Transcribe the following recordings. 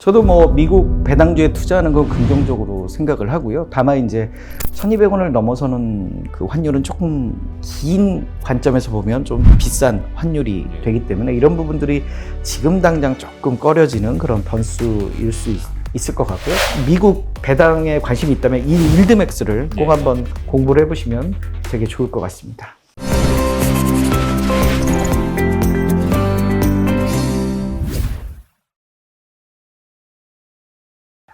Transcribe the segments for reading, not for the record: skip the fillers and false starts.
저도 뭐 미국 배당주에 투자하는 건 긍정적으로 생각을 하고요. 다만 이제 1,200원을 넘어서는 그 환율은 조금 긴 관점에서 보면 좀 비싼 환율이 되기 때문에 이런 부분들이 지금 당장 조금 꺼려지는 그런 변수일 수 있을 것 같고요. 미국 배당에 관심이 있다면 이 일드맥스를 꼭 한번 공부를 해보시면 되게 좋을 것 같습니다.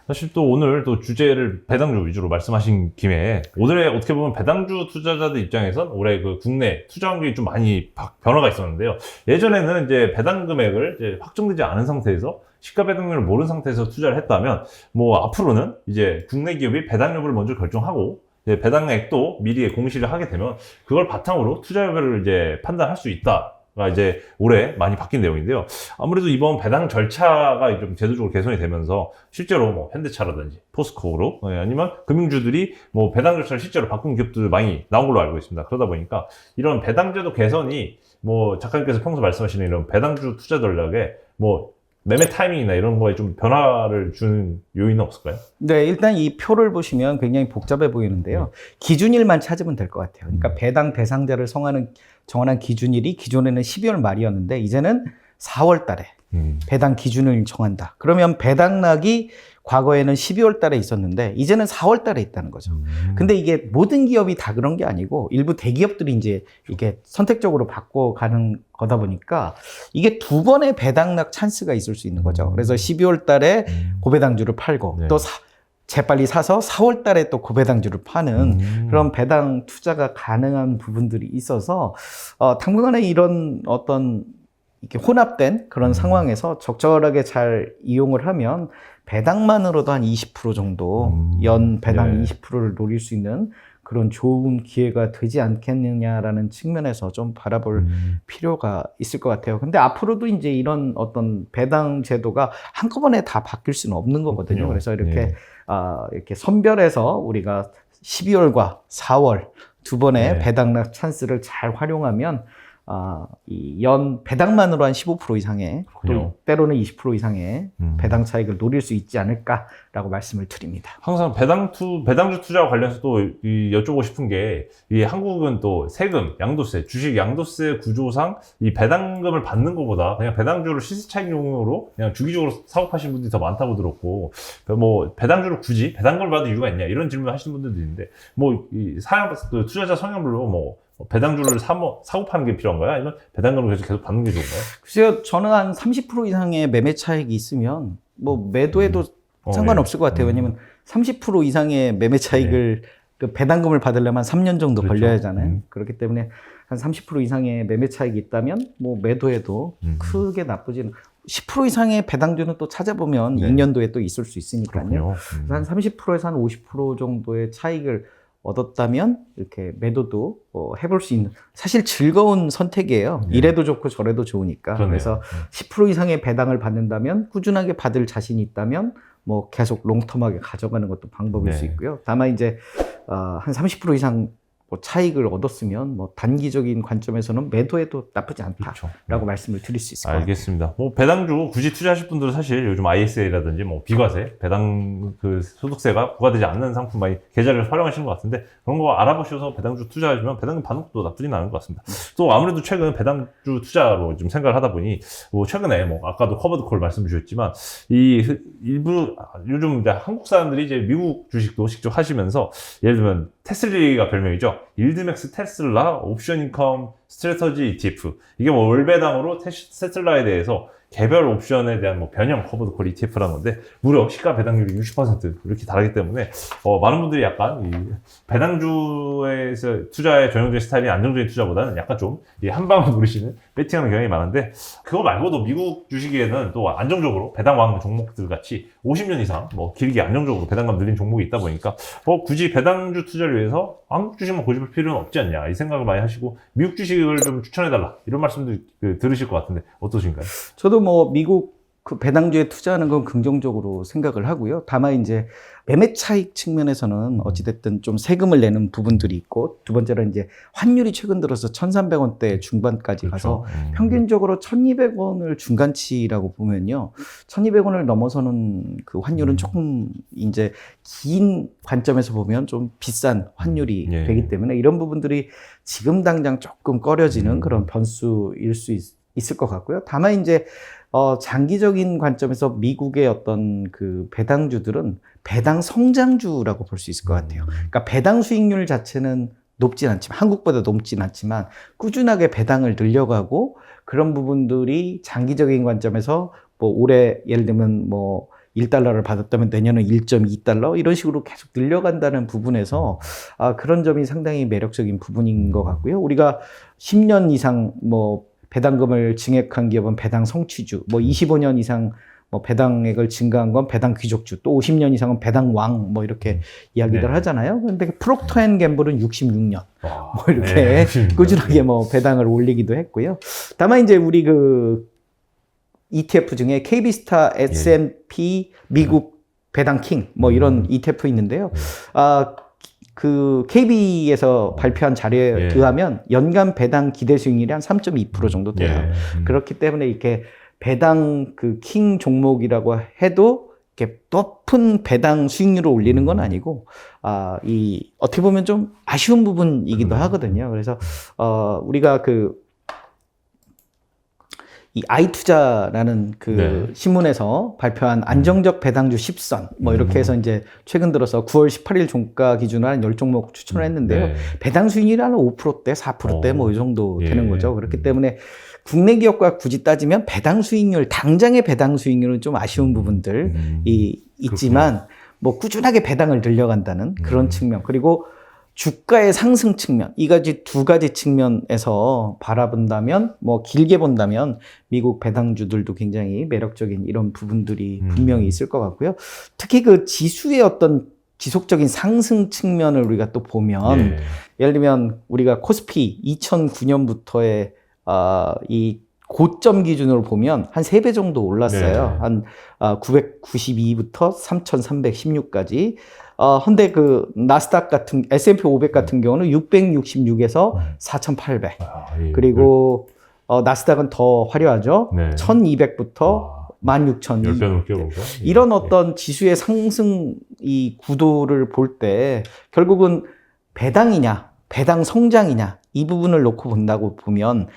사실 또 오늘 또 주제를 배당주 위주로 말씀하신 김에 오늘의 어떻게 보면 배당주 투자자들 입장에선 올해 그 국내 투자 환경이 좀 많이 변화가 있었는데요. 예전에는 이제 배당 금액을 이제 확정되지 않은 상태에서 시가 배당률을 모르는 상태에서 투자를 했다면 뭐 앞으로는 이제 국내 기업이 배당 여부를 먼저 결정하고 배당액도 미리 공시를 하게 되면 그걸 바탕으로 투자 여부를 이제 판단할 수 있다. 가 이제 올해 많이 바뀐 내용인데요. 아무래도 이번 배당 절차가 좀 제도적으로 개선이 되면서 실제로 뭐 현대차라든지 포스코그룹 아니면 금융주들이 뭐 배당 절차를 실제로 바꾼 기업들 많이 나온 걸로 알고 있습니다. 그러다 보니까 이런 배당제도 개선이 뭐 작가님께서 평소 말씀하시는 이런 배당주 투자 전략에 뭐 매매 타이밍이나 이런 거에 좀 변화를 주는 요인은 없을까요? 네, 일단 이 표를 보시면 굉장히 복잡해 보이는데요. 기준일만 찾으면 될 것 같아요. 그러니까 배당 대상자를 정하는 기준일이 기존에는 12월 말이었는데 이제는 4월 달에 배당 기준을 정한다. 그러면 배당락이 과거에는 12월 달에 있었는데 이제는 4월 달에 있다는 거죠. 근데 이게 모든 기업이 다 그런 게 아니고 일부 대기업들이 이제 이게 선택적으로 바꿔가는 거다 보니까 이게 두 번의 배당락 찬스가 있을 수 있는 거죠. 그래서 12월 달에 고배당주를 팔고 또 재빨리 사서 4월 달에 또 고배당주를 파는 그런 배당 투자가 가능한 부분들이 있어서 당분간에 이런 어떤 이렇게 혼합된 그런 상황에서 적절하게 잘 이용을 하면 배당만으로도 한 20% 정도 연 배당 20%를 노릴 수 있는 그런 좋은 기회가 되지 않겠느냐라는 측면에서 좀 바라볼 필요가 있을 것 같아요. 근데 앞으로도 이제 이런 어떤 배당 제도가 한꺼번에 다 바뀔 수는 없는 거거든요. 그래서 이렇게 이렇게 선별해서 우리가 12월과 4월 두 번의 배당락 찬스를 잘 활용하면 이 연 배당만으로 한 15% 이상의 또 때로는 20% 이상의 배당 차익을 노릴 수 있지 않을까라고 말씀을 드립니다. 항상 배당주 투자와 관련해서 또 여쭤보고 싶은 게, 이 한국은 또 세금, 양도세, 주식 양도세 구조상 이 배당금을 받는 것보다 그냥 배당주를 시세 차익용으로 그냥 주기적으로 사고 파시는 분들이 더 많다고 들었고, 뭐 배당주를 굳이 배당금을 받을 이유가 있냐 이런 질문을 하시는 분들도 있는데, 뭐 이 투자자 성향별로 뭐 배당주를 사고 파는 게 필요한가요? 아니면 배당금을 계속 받는 게 좋은가요? 글쎄요, 저는 한 30% 이상의 매매 차익이 있으면 뭐 매도해도 상관없을 것 같아요. 왜냐면 30% 이상의 매매 차익을 그 배당금을 받으려면 3년 정도 걸려야 하잖아요. 그렇기 때문에 한 30% 이상의 매매 차익이 있다면 뭐 매도해도 크게 나쁘지는 10% 이상의 배당주는 또 찾아보면 2년도에 또 있을 수 있으니까요. 한 30%에서 한 50% 정도의 차익을 얻었다면 이렇게 매도도 해볼 수 있는, 사실 즐거운 선택이에요. 이래도 좋고 저래도 좋으니까. 그래서 10% 이상의 배당을 받는다면 꾸준하게 받을 자신이 있다면 뭐 계속 롱텀하게 가져가는 것도 방법일 수 있고요. 다만 이제 한 30% 이상 뭐 차익을 얻었으면 뭐 단기적인 관점에서는 매도해도 나쁘지 않다라고 말씀을 드릴 수 있을 것 같아요. 알겠습니다. 뭐 배당주 굳이 투자하실 분들은 사실 요즘 ISA라든지 뭐 비과세, 배당 그 소득세가 부과되지 않는 상품 많이 계좌를 활용하시는 것 같은데, 그런 거 알아보셔서 배당주 투자하시면 배당금 받는 것도 나쁘진 않은 것 같습니다. 또 아무래도 최근 배당주 투자로 좀 생각을 하다 보니 뭐 최근에 뭐 아까도 커버드콜 말씀 주셨지만 이 일부 요즘 이제 한국 사람들이 이제 미국 주식도 직접 하시면서, 예를 들면 테슬리가 별명이죠. 일드맥스 테슬라 옵션 인컴 스트래터지 ETF. 이게 뭐 월배당으로 테슬라에 대해서 개별 옵션에 대한 뭐 변형 커버드콜 ETF라는 건데, 무려 시가 배당률이 60% 이렇게 다르기 때문에 많은 분들이 약간 이 배당주에서 투자에 전형적인 스타일이 안정적인 투자보다는 약간 좀 한 방을 노리시는 배팅하는 경향이 많은데, 그거 말고도 미국 주식에는 또 안정적으로 배당왕 종목들 같이 50년 이상 뭐 길게 안정적으로 배당감 늘린 종목이 있다 보니까 굳이 배당주 투자를 위해서 한국 주식만 고집할 필요는 없지 않냐 이 생각을 많이 하시고, 미국 주식을 좀 추천해달라 이런 말씀도 들으실 것 같은데 어떠신가요? 저도 뭐 미국 그 배당주에 투자하는 건 긍정적으로 생각을 하고요. 다만 이제 매매 차익 측면에서는 어찌됐든 좀 세금을 내는 부분들이 있고, 두 번째로 이제 환율이 최근 들어서 1,300원대 중반까지 가서 평균적으로 1,200원을 중간치라고 보면요. 1,200원을 넘어서는 그 환율은 조금 이제 긴 관점에서 보면 좀 비싼 환율이 예. 되기 때문에 이런 부분들이 지금 당장 조금 꺼려지는 그런 변수일 수 있을 것 같고요. 다만 이제 장기적인 관점에서 미국의 어떤 그 배당주들은 배당 성장주라고 볼 수 있을 것 같아요. 그러니까 배당 수익률 자체는 높진 않지만, 한국보다 높진 않지만 꾸준하게 배당을 늘려가고, 그런 부분들이 장기적인 관점에서 뭐 올해 예를 들면 뭐 1달러를 받았다면 내년은 1.2달러 이런 식으로 계속 늘려간다는 부분에서 그런 점이 상당히 매력적인 부분인 것 같고요. 우리가 10년 이상 뭐 배당금을 증액한 기업은 배당 성취주, 뭐 25년 이상 뭐 배당액을 증가한 건 배당 귀족주, 또 50년 이상은 배당 왕, 뭐 이렇게 이야기를 하잖아요. 그런데 프록터 앤 갬블은 66년, 뭐 이렇게 꾸준하게 뭐 배당을 올리기도 했고요. 다만 이제 우리 그 ETF 중에 KB스타 S&P 미국 배당 킹, 뭐 이런 ETF 있는데요. 그 KB에서 발표한 자료에 의하면 연간 배당 기대 수익률이 한 3.2% 정도 돼요. 그렇기 때문에 이렇게 배당 그 킹 종목이라고 해도 이렇게 높은 배당 수익률을 올리는 건 아니고, 이 어떻게 보면 좀 아쉬운 부분이기도 하거든요. 그래서 우리가 이 아이투자라는 그 신문에서 발표한 안정적 배당주 10선, 뭐 이렇게 해서 이제 최근 들어서 9월 18일 종가 기준으로 한 10종목 추천을 했는데요. 배당 수익률이 한 5%대, 4%대 뭐 이 정도 되는 거죠. 그렇기 때문에 국내 기업과 굳이 따지면 배당 수익률, 당장의 배당 수익률은 좀 아쉬운 부분들이 있지만, 뭐 꾸준하게 배당을 늘려간다는 그런 측면, 그리고 주가의 상승 측면, 두 가지 측면에서 바라본다면, 뭐 길게 본다면 미국 배당주들도 굉장히 매력적인 이런 부분들이 분명히 있을 것 같고요. 특히 그 지수의 어떤 지속적인 상승 측면을 우리가 또 보면, 예를 들면 우리가 코스피 2009년부터의 이 고점 기준으로 보면 한 3배 정도 올랐어요. 한 992부터 3,316까지. 근데 그 나스닥 같은 S&P 500 같은 경우는 666에서 4,800. 그리고 나스닥은 더 화려하죠. 1,200부터 16,000. 10배 넘게 오르고. 이런 어떤 지수의 상승 이 구도를 볼 때 결국은 배당이냐, 배당 성장이냐, 이 부분을 놓고 본다고 보면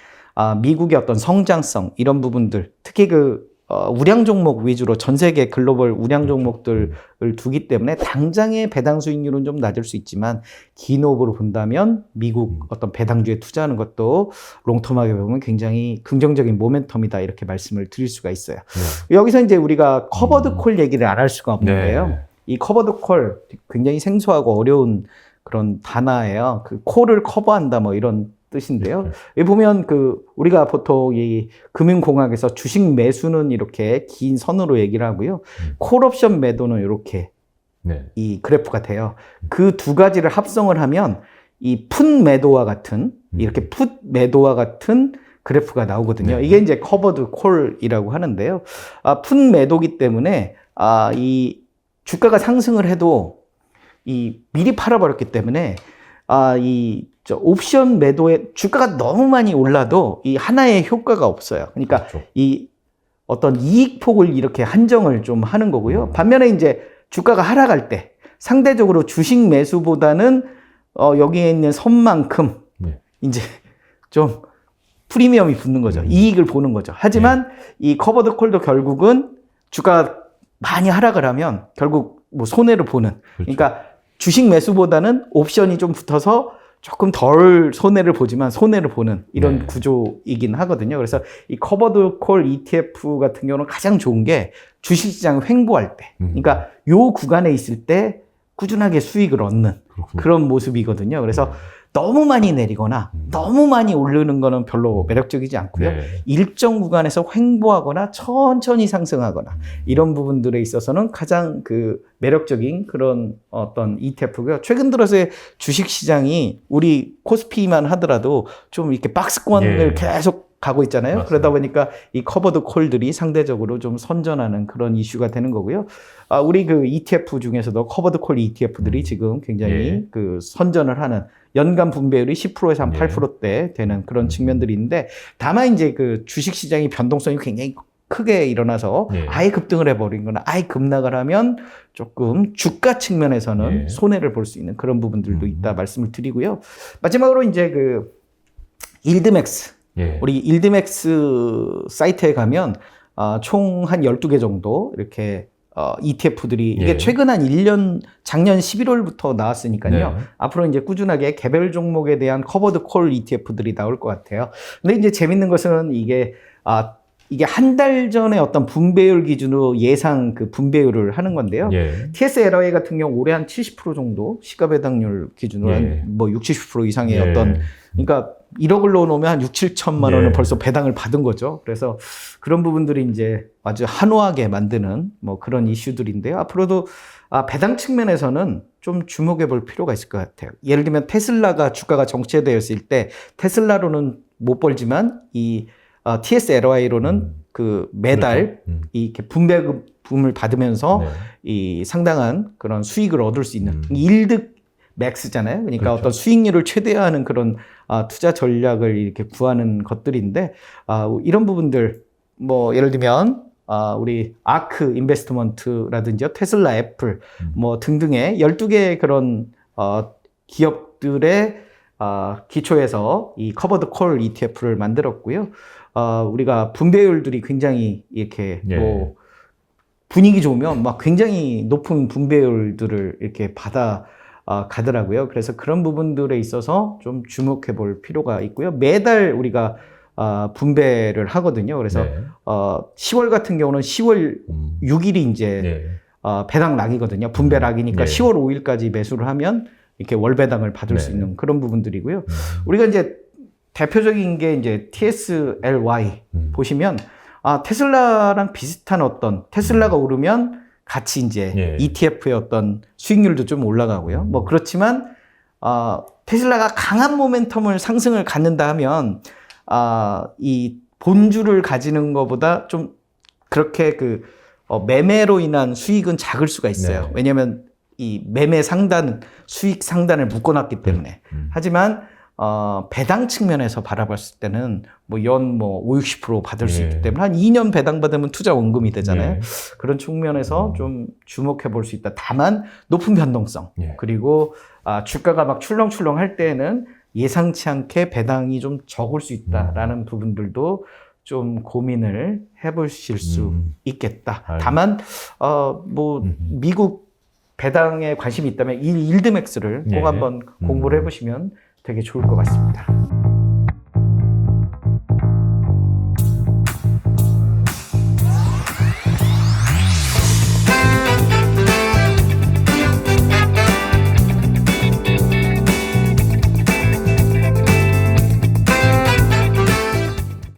미국의 어떤 성장성, 이런 부분들, 특히 우량 종목 위주로 전 세계 글로벌 우량 종목들을 두기 때문에 당장의 배당 수익률은 좀 낮을 수 있지만, 긴 호흡으로 본다면 미국 어떤 배당주에 투자하는 것도 롱텀하게 보면 굉장히 긍정적인 모멘텀이다, 이렇게 말씀을 드릴 수가 있어요. 여기서 이제 우리가 커버드 콜 얘기를 안 할 수가 없는데요. 이 커버드 콜 굉장히 생소하고 어려운 그런 단어예요. 그 콜을 커버한다, 뭐 이런 뜻인데요. 여기 보면 우리가 보통 이 금융공학에서 주식 매수는 이렇게 긴 선으로 얘기를 하고요. 콜옵션 매도는 이렇게 이 그래프가 돼요. 그 두 가지를 합성을 하면 이 풋 매도와 같은, 이렇게 풋 매도와 같은 그래프가 나오거든요. 이게 이제 커버드 콜이라고 하는데요. 풋 매도기 때문에 이 주가가 상승을 해도 이 미리 팔아버렸기 때문에 옵션 매도에 주가가 너무 많이 올라도 이 하나의 효과가 없어요. 그러니까 이 어떤 이익 폭을 이렇게 한정을 좀 하는 거고요. 반면에 이제 주가가 하락할 때 상대적으로 주식 매수보다는 여기에 있는 선만큼 이제 좀 프리미엄이 붙는 거죠. 이익을 보는 거죠. 하지만 이 커버드 콜도 결국은 주가가 많이 하락을 하면 결국 뭐 손해를 보는. 그러니까 주식 매수보다는 옵션이 좀 붙어서 조금 덜 손해를 보지만 손해를 보는 이런 구조이긴 하거든요. 그래서 이 커버드 콜 ETF 같은 경우는 가장 좋은 게 주식시장을 횡보할 때, 그러니까 요 구간에 있을 때 꾸준하게 수익을 얻는 그런 모습이거든요. 그래서 너무 많이 내리거나 너무 많이 오르는 거는 별로 매력적이지 않고요. 일정 구간에서 횡보하거나 천천히 상승하거나 이런 부분들에 있어서는 가장 매력적인 그런 어떤 ETF고요. 최근 들어서의 주식 시장이 우리 코스피만 하더라도 좀 이렇게 박스권을 계속 가고 있잖아요. 맞습니다. 그러다 보니까 이 커버드 콜들이 상대적으로 좀 선전하는 그런 이슈가 되는 거고요. 우리 그 ETF 중에서도 커버드 콜 ETF들이 지금 굉장히 예. 그 선전을 하는 연간 분배율이 10%에서 한 예. 8%대 되는 그런 측면들이 있는데 다만 이제 그 주식 시장이 변동성이 굉장히 크게 일어나서 예. 아예 급등을 해버린 거나 아예 급락을 하면 조금 주가 측면에서는 예. 손해를 볼 수 있는 그런 부분들도 있다 말씀을 드리고요. 마지막으로 이제 그 일드맥스. 예. 우리 일드맥스 사이트에 가면 총 한 12개 정도 이렇게 ETF들이 이게 예. 최근 한 1년 작년 11월부터 나왔으니까요. 네. 앞으로 이제 꾸준하게 개별 종목에 대한 커버드 콜 ETF들이 나올 것 같아요. 근데 이제 재밌는 것은 이게 한 달 전에 어떤 분배율 기준으로 예상 그 분배율을 하는 건데요. 예. TSLA 같은 경우 올해 한 70% 정도 시가 배당률 기준으로 예. 한 뭐 60% 이상의 예. 어떤 그러니까 1억을 넣어놓으면 한 6, 7천만 원을 예. 벌써 배당을 받은 거죠. 그래서 그런 부분들이 이제 아주 한호하게 만드는 뭐 그런 이슈들인데요. 앞으로도 배당 측면에서는 좀 주목해 볼 필요가 있을 것 같아요. 예를 들면 테슬라가 주가가 정체되었을 때 테슬라로는 못 벌지만 이 TSLY로는 그 매달 그렇죠. 이렇게 분배금을 받으면서 네. 이 상당한 그런 수익을 얻을 수 있는 음. 일드 맥스잖아요. 그러니까 그렇죠. 어떤 수익률을 최대화하는 그런 투자 전략을 이렇게 구하는 것들인데 이런 부분들 뭐 예를 들면 우리 아크 인베스트먼트라든지 테슬라, 애플 뭐 등등의 12개의 그런 기업들의 기초에서 이 커버드 콜 ETF를 만들었고요. 우리가 분배율들이 굉장히 이렇게 예. 뭐 분위기 좋으면 막 굉장히 높은 분배율들을 이렇게 가더라고요. 그래서 그런 부분들에 있어서 좀 주목해 볼 필요가 있고요. 매달 우리가 분배를 하거든요. 그래서 네. 10월 같은 경우는 10월 6일이 이제 예. 배당 락이거든요. 분배 락이니까 네. 10월 5일까지 매수를 하면 이렇게 월 배당을 받을 수 네. 있는 그런 부분들이고요. 우리가 이제 대표적인 게 이제 TSLY 보시면 테슬라랑 비슷한 어떤 테슬라가 오르면 같이 이제 예. ETF의 어떤 수익률도 좀 올라가고요. 뭐 그렇지만 테슬라가 강한 모멘텀을 상승을 갖는다 하면 이 본주를 가지는 것보다 좀 그렇게 그 매매로 인한 수익은 작을 수가 있어요. 네. 왜냐하면 이 매매 상단, 수익 상단을 묶어놨기 때문에. 하지만 배당 측면에서 바라봤을 때는 뭐 연 5, 60% 받을 수 예. 있기 때문에 한 2년 배당 받으면 투자 원금이 되잖아요. 예. 그런 측면에서 좀 주목해 볼 수 있다. 다만 높은 변동성 예. 그리고 주가가 막 출렁출렁 할 때에는 예상치 않게 배당이 좀 적을 수 있다라는 부분들도 좀 고민을 해보실 수 있겠다. 알겠습니다. 다만 뭐 미국 배당에 관심이 있다면 이 일드맥스를 꼭 예. 한번 공부를 해보시면 되게 좋을 것 같습니다.